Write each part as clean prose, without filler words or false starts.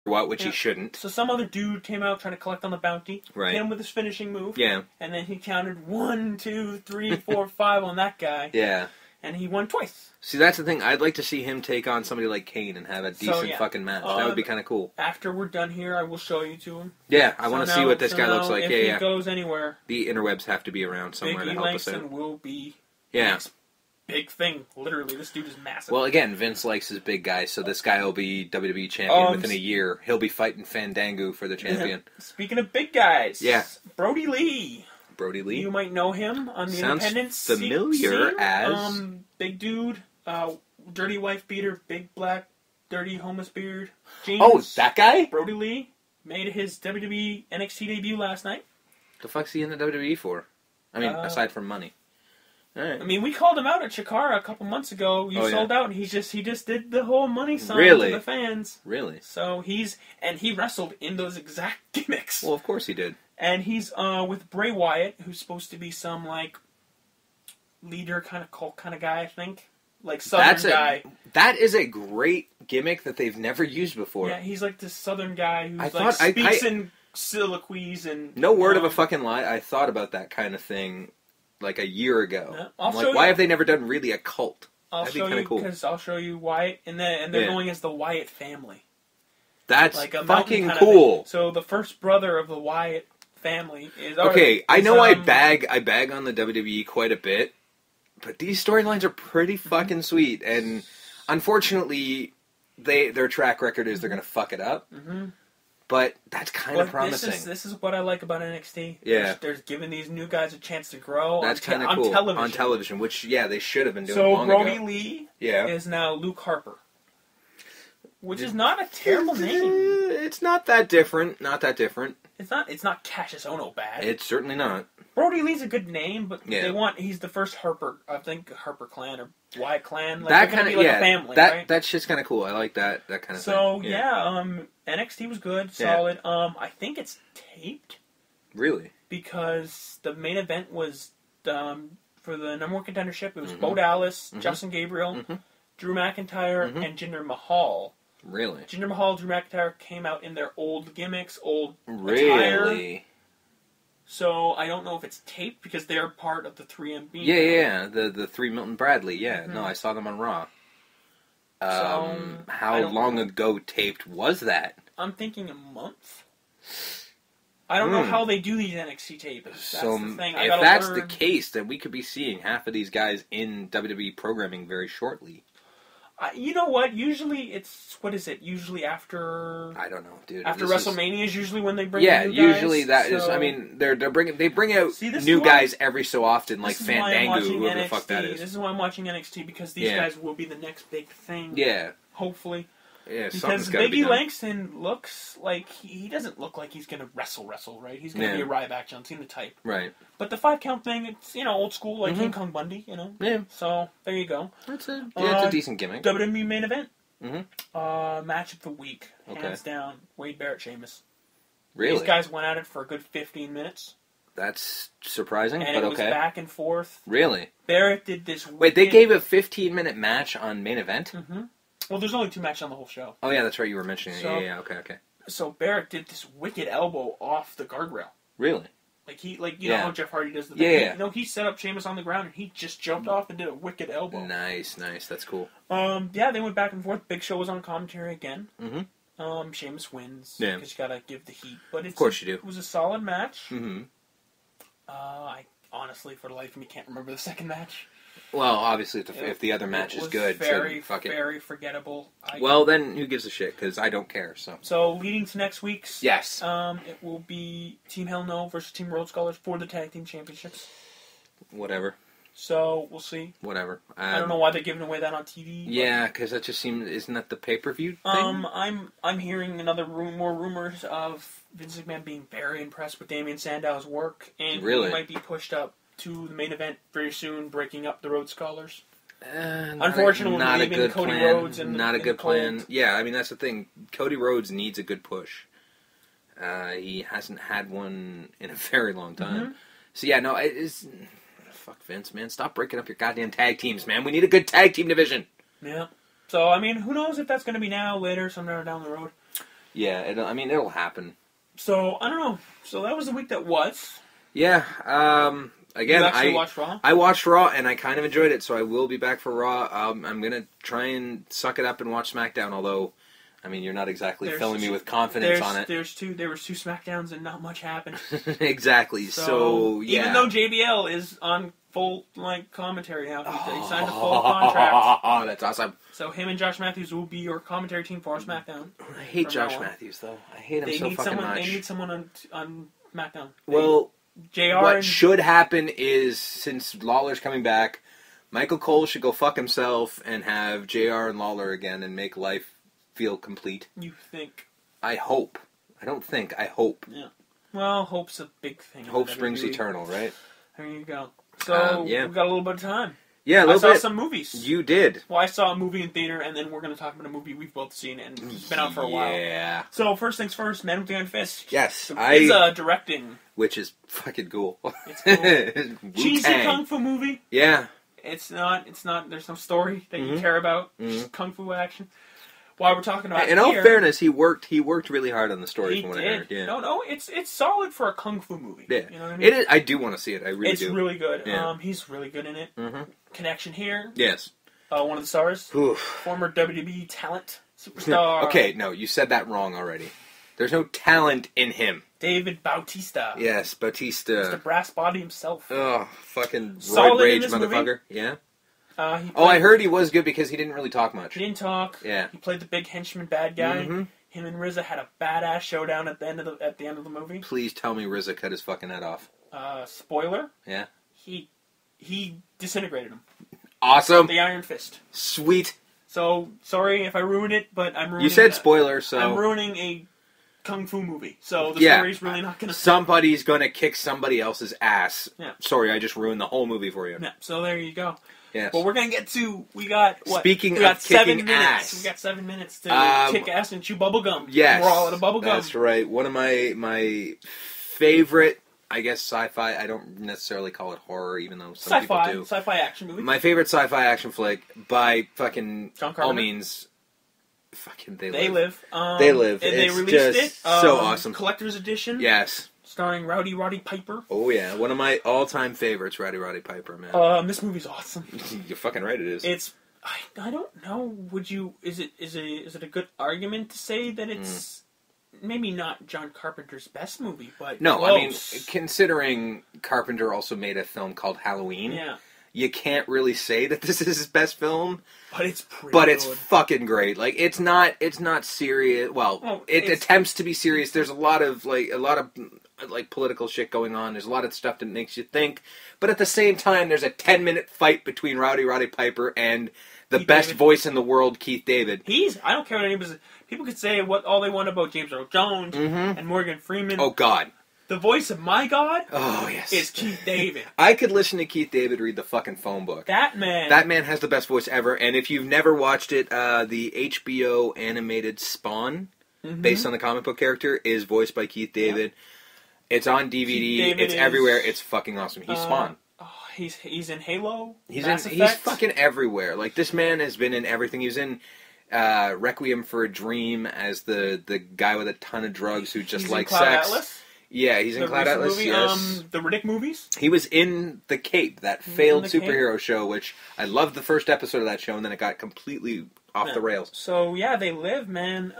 what, which he shouldn't. So some other dude came out trying to collect on the bounty. Right. Hit him with his finishing move. Yeah. And then he counted 1, 2, 3, 4, 5 on that guy. Yeah. And he won twice. See, that's the thing. I'd like to see him take on somebody like Kane and have a decent fucking match. That would be kind of cool. After we're done here, I will show you to him. Yeah, I want to see what this guy looks like. If he goes anywhere, the interwebs have to be around somewhere to help us out. Langston will be next big thing. Literally, this dude is massive. Well, again, Vince likes his big guys, so this guy will be WWE champion within a year. He'll be fighting Fandango for the champion. Speaking of big guys, yeah, Brody Lee. Brody Lee. You might know him on the independent familiar scene. as big dude, dirty wife beater, big black, dirty homeless beard. Jeans. Oh, that guy? Brody Lee made his WWE NXT debut last night. The fuck's he in the WWE for? I mean, aside from money. All right. I mean, we called him out at Chikara a couple months ago. You sold out, and he just did the whole money sign to the fans. Really? So he wrestled in those exact gimmicks. Well, of course he did. And he's with Bray Wyatt, who's supposed to be some like leader kind of cult kind of guy, I think, like Southern guy. That is a great gimmick that they've never used before. Yeah, he's like this Southern guy who speaks in soliloquies and. No word of a fucking lie. I thought about that kind of thing like a year ago. Yeah, I'm like, why have they never done really a cult? That'd be kind of cool. Because I'll show you Wyatt, and they're going as the Wyatt family. That's like fucking cool. So the first brother of the Wyatt family is okay. I know I bag on the WWE quite a bit, but these storylines are pretty fucking sweet. And unfortunately, their track record is they're gonna fuck it up. Mm-hmm. But that's kind of promising. This is what I like about NXT. Yeah, there's giving these new guys a chance to grow. That's kind of cool on television. Which they should have been doing. So long Brody ago. Lee is now Luke Harper. Which is not a terrible name. It's not that different. Not that different. It's not Cassius Ohno bad. It's certainly not. Brody Lee's a good name, but he's the first Harper, I think Harper clan or Wyatt clan. Like, that kind of a family, right? That shit's kind of cool. I like that kind of thing. So NXT was good, solid. I think it's taped. Really? Because the main event was for the number one contendership. It was Bo Dallas, Justin Gabriel, Drew McIntyre, and Jinder Mahal. Really? Jinder Mahal, Drew McIntyre came out in their old gimmicks, old attire. So I don't know if it's taped because they're part of the 3MB. Yeah. The 3 Milton Bradley. Yeah. No, I saw them on Raw. How long ago taped was that? I'm thinking a month. I don't know how they do these NXT tapes. That's the thing. If that's the case, then we could be seeing half of these guys in WWE programming very shortly. You know what? Usually Usually after I don't know, dude. After WrestleMania is usually when they bring new guys. Usually that is. I mean, they bring out new guys every so often, like Fandango, whoever the fuck that is. This is why I'm watching NXT because these guys will be the next big thing. Yeah, hopefully. Yeah, because Biggie Langston looks like he doesn't look like he's gonna wrestle, right? He's gonna be a Ryback John Cena type, right? But the 5 count thing, it's old school like King Kong Bundy, Yeah. So there you go. It's a decent gimmick. WWE main event. Match of the week, hands down. Wade Barrett, Sheamus. Really? These guys went at it for a good 15 minutes. That's surprising, and but it was back and forth. Really? Barrett did this. Wait, they gave a 15-minute match on main event? Mm-hmm. Well, there's only 2 matches on the whole show. Oh, yeah, that's right. You were mentioning it. So, okay. So Barrett did this wicked elbow off the guardrail. Really? Like you know how Jeff Hardy does the thing? Yeah. He set up Sheamus on the ground and he just jumped off and did a wicked elbow. Nice. That's cool. They went back and forth. Big Show was on commentary again. Mm-hmm. Sheamus wins. Yeah. Because you gotta give the heat. But of course you do. It was a solid match. Mm-hmm. I honestly, for the life of me, can't remember the second match. Well, obviously, if the other match is good, fuck it. Very forgettable. Well, then who gives a shit? Because I don't care. So leading to next week's, yes, it will be Team Hell No versus Team Road Scholars for the tag team championships. Whatever. So we'll see. Whatever. I don't know why they're giving away that on TV. Yeah, because that just seems. Isn't that the pay-per-view thing? I'm hearing more rumors of Vince McMahon being very impressed with Damien Sandow's work, and he might be pushed up to the main event very soon, breaking up the Road Scholars. Unfortunately, not a good Cody plan. Rhodes Not a good plan. Yeah, I mean that's the thing. Cody Rhodes needs a good push. He hasn't had one in a very long time. Mm-hmm. So yeah, no, it's fuck Vince, man. Stop breaking up your goddamn tag teams, man. We need a good tag team division. Yeah. So I mean, who knows if that's going to be now, later, somewhere down the road. Yeah, it'll happen. So, I don't know. So that was the week that was. Yeah, again, you actually watched Raw? I watched Raw, and I kind of enjoyed it, so I will be back for Raw. I'm going to try and suck it up and watch SmackDown, although, you're not exactly filling me with confidence on it. There was two SmackDowns, and not much happened. Exactly, so, yeah. Even though JBL is on full, commentary now, he signed a full contract. Oh, that's awesome. So him and Josh Matthews will be your commentary team for SmackDown. I hate Josh Matthews, though. I hate him so fucking much. They need someone on SmackDown. Well, JR what should happen is, since Lawler's coming back, Michael Cole should go fuck himself and have JR and Lawler again and make life feel complete. You think? I hope. I don't think. I hope. Yeah. Well, hope's a big thing. Hope springs eternal, right? There you go. So, we've got a little bit of time. Yeah, a little bit. I saw some movies. You did. Well, I saw a movie in theater, and then we're going to talk about a movie we've both seen, and it's been out for a while. Yeah. So, first things first, Man with the Iron Fist. Yes. It's directing. Which is fucking cool. It's cool. Cheesy kung fu movie. Yeah. It's not, there's no story that you care about. Just kung fu action. While we're talking about in all fairness, he worked really hard on the story from what I heard. Yeah. No, it's solid for a kung fu movie. Yeah. You know what I mean? It is, I do want to see it. I really do. It's really good. Yeah. He's really good in it. Mm-hmm. Connection here. Yes. One of the stars. Oof. Former WWE talent. Superstar. Okay, no, you said that wrong already. There's no talent in him. David Bautista. Yes, Bautista. Mr. Brass Body himself. Oh, fucking solid roid rage in this motherfucker. Movie. Yeah. I heard he was good because he didn't really talk much. He didn't talk. Yeah. He played the big henchman bad guy. Mm-hmm. Him and RZA had a badass showdown at the end of the movie. Please tell me RZA cut his fucking head off. Spoiler. Yeah. He disintegrated him. Awesome. The Iron Fist. Sweet. So sorry if I ruined it, but I'm ruining. You said spoiler, so I'm ruining a kung fu movie. So the story's really not gonna. Somebody's gonna kick somebody else's ass. Yeah. Sorry, I just ruined the whole movie for you. Yeah. So there you go. Yes. Well, we're gonna get to. We got what? Speaking we got of 7 kicking minutes. ass. We got 7 minutes to kick ass and chew bubble gum. Yes. We're all out of bubble gum. That's right. One of my favorite, I guess, sci-fi. I don't necessarily call it horror, even though some people do. Sci-fi action movie. My favorite sci-fi action flick by fucking John Carpenter. all means. Fucking They Live. They Live. And it's they released just it. So awesome. Collector's edition. Yes. Starring Roddy Piper. Oh yeah, one of my all-time favorites, Roddy Piper, man. This movie's awesome. You're fucking right, it is. It's. I don't know. Would you? Is it a good argument to say that it's maybe not John Carpenter's best movie, but no, close. I mean, considering Carpenter also made a film called Halloween. Yeah. You can't really say that this is his best film, but it's pretty but good. It's fucking great. Like it's not serious. Well, it attempts to be serious. There's a lot of political shit going on. There's a lot of stuff that makes you think, but at the same time, there's a 10-minute fight between Roddy Piper and the best voice in the world, Keith David. I don't care what anybody says. People could say what all they want about James Earl Jones and Morgan Freeman. Oh God. The voice of my God is Keith David. I could listen to Keith David read the fucking phone book. That man has the best voice ever. And if you've never watched it, the HBO animated Spawn, based on the comic book character, is voiced by Keith David. Yeah. It's on DVD. It's everywhere. It's fucking awesome. He's Spawn. He's in Halo. He's fucking everywhere. Like this man has been in everything. He was in Requiem for a Dream as the guy with a ton of drugs who just likes sex. Atlas? Yeah, he's in Cloud Atlas. Movie, yes. The Riddick movies. He was in The Cape, that failed superhero show, which I loved the first episode of that show, and then it got completely off the rails. So yeah, They Live, man.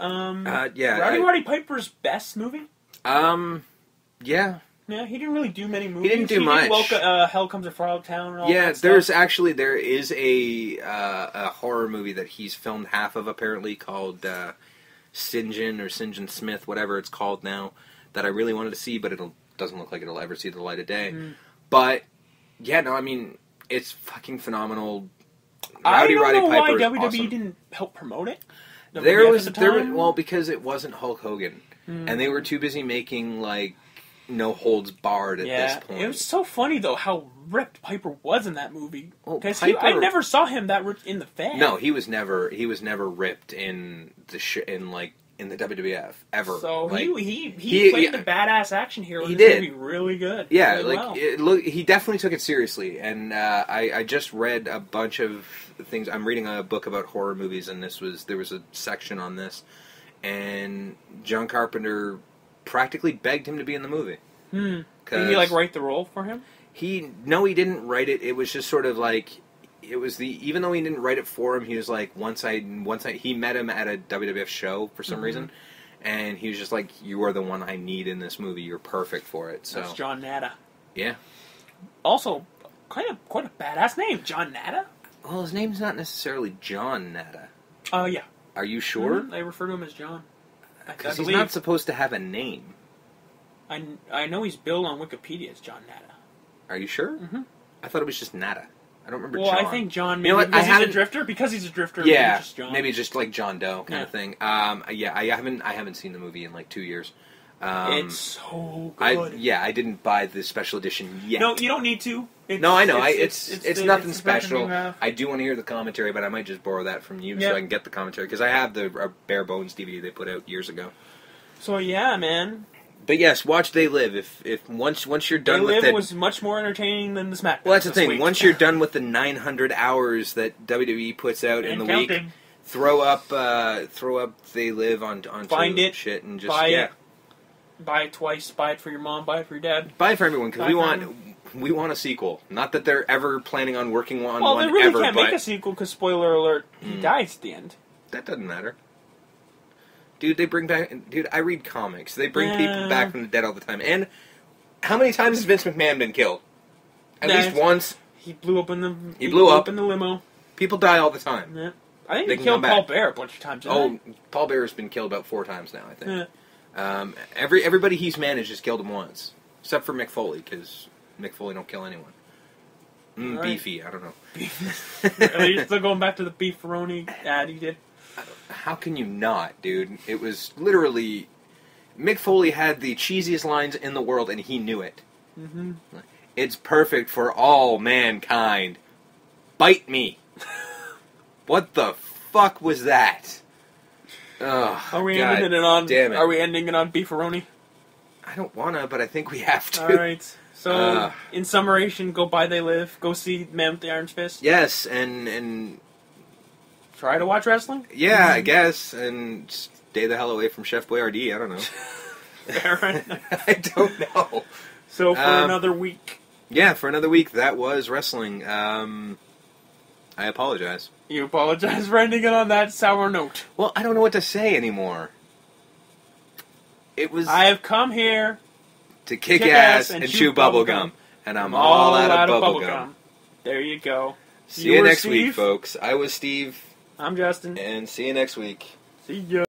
Yeah, Roddy Piper's best movie. Yeah. Yeah, he didn't really do many movies. He didn't do much. Hell Comes to Frogtown and all that stuff. There is a horror movie that he's filmed half of, apparently, called St. John or St. John Smith, whatever it's called now, that I really wanted to see, but it doesn't look like it'll ever see the light of day. But, yeah, no, I mean, it's fucking phenomenal. Roddy Piper why is WWE awesome. didn't help promote it. Because it wasn't Hulk Hogan. And they were too busy making, like, no holds barred at this point. It was so funny though how ripped Piper was in that movie. Because I never saw him that ripped in the fan. No, he was never ripped in the in the WWF ever. So he played the badass action hero. He did movie really good. Yeah, really he definitely took it seriously. And I just read a bunch of things. I'm reading a book about horror movies, and there was a section on this. and John Carpenter practically begged him to be in the movie. Did he write the role for him? He didn't write it. It was just sort of like, it was even though he didn't write it for him, he was like, he met him at a WWF show for some reason, and he was just like, you are the one I need in this movie. You're perfect for it. So that's John Natta. Yeah. Also, quite a badass name, John Natta. Well, his name's not necessarily John Natta. Oh yeah. Are you sure? They refer to him as John. Because he's not supposed to have a name. I know he's billed on Wikipedia as John Natta. Are you sure? Mm-hmm. I thought it was just Natta. I don't remember John. Well, I think John, maybe because he's a drifter? Because he's a drifter, yeah, maybe just John. Maybe just like John Doe kind of thing. Yeah, I haven't seen the movie in like 2 years. It's so good. I didn't buy the special edition yet. No, you don't need to. No, I know. It's nothing special. I do want to hear the commentary, but I might just borrow that from you so I can get the commentary, because I have the bare bones DVD they put out years ago. So yeah, man. But yes, watch They Live. If once you're done with it, They Live was much more entertaining than the SmackDown. Well, that's the thing. Week. Once you're done with the 900 hours that WWE puts out in the week, throw up They Live on Find it, shit and just buy it. Buy it twice. Buy it for your mom. Buy it for your dad. Buy it for everyone, because we want a sequel. Not that they're ever planning on working on one. Well, they really ever, can't make a sequel because, spoiler alert, he dies at the end. That doesn't matter. Dude, they bring back... Dude, I read comics. They bring people back from the dead all the time. And how many times has Vince McMahon been killed? At least once. He blew up in the... He blew up in the limo. People die all the time. Yeah. I think they killed Paul Bear a bunch of times. Paul Bear has been killed about 4 times now, I think. Yeah. Everybody he's managed has killed him once. Except for Mick Foley, because Mick Foley don't kill anyone. Right. Beefy, I don't know. Are you still going back to the beefaroni ad he did? How can you not, dude? It was literally... Mick Foley had the cheesiest lines in the world, and he knew it. Mm-hmm. It's perfect for all mankind. Bite me. What the fuck was that? Oh, are we ending it on? Damn it. Are we ending it on beefaroni? I don't wanna, but I think we have to. All right. So, in summation, go buy They Live. Go see Man with the Iron Fist. Yes, and try to watch wrestling? Yeah, I guess. And stay the hell away from Chef Boyardee. I don't know. Fair enough. I don't know. So, for another week. Yeah, for another week, that was wrestling. I apologize. You apologize for ending it on that sour note. Well, I don't know what to say anymore. It was... I have come here... to kick ass and chew bubblegum. And I'm all out of bubblegum. There you go. See you next week, folks. I was Steve. I'm Justin. And see you next week. See ya.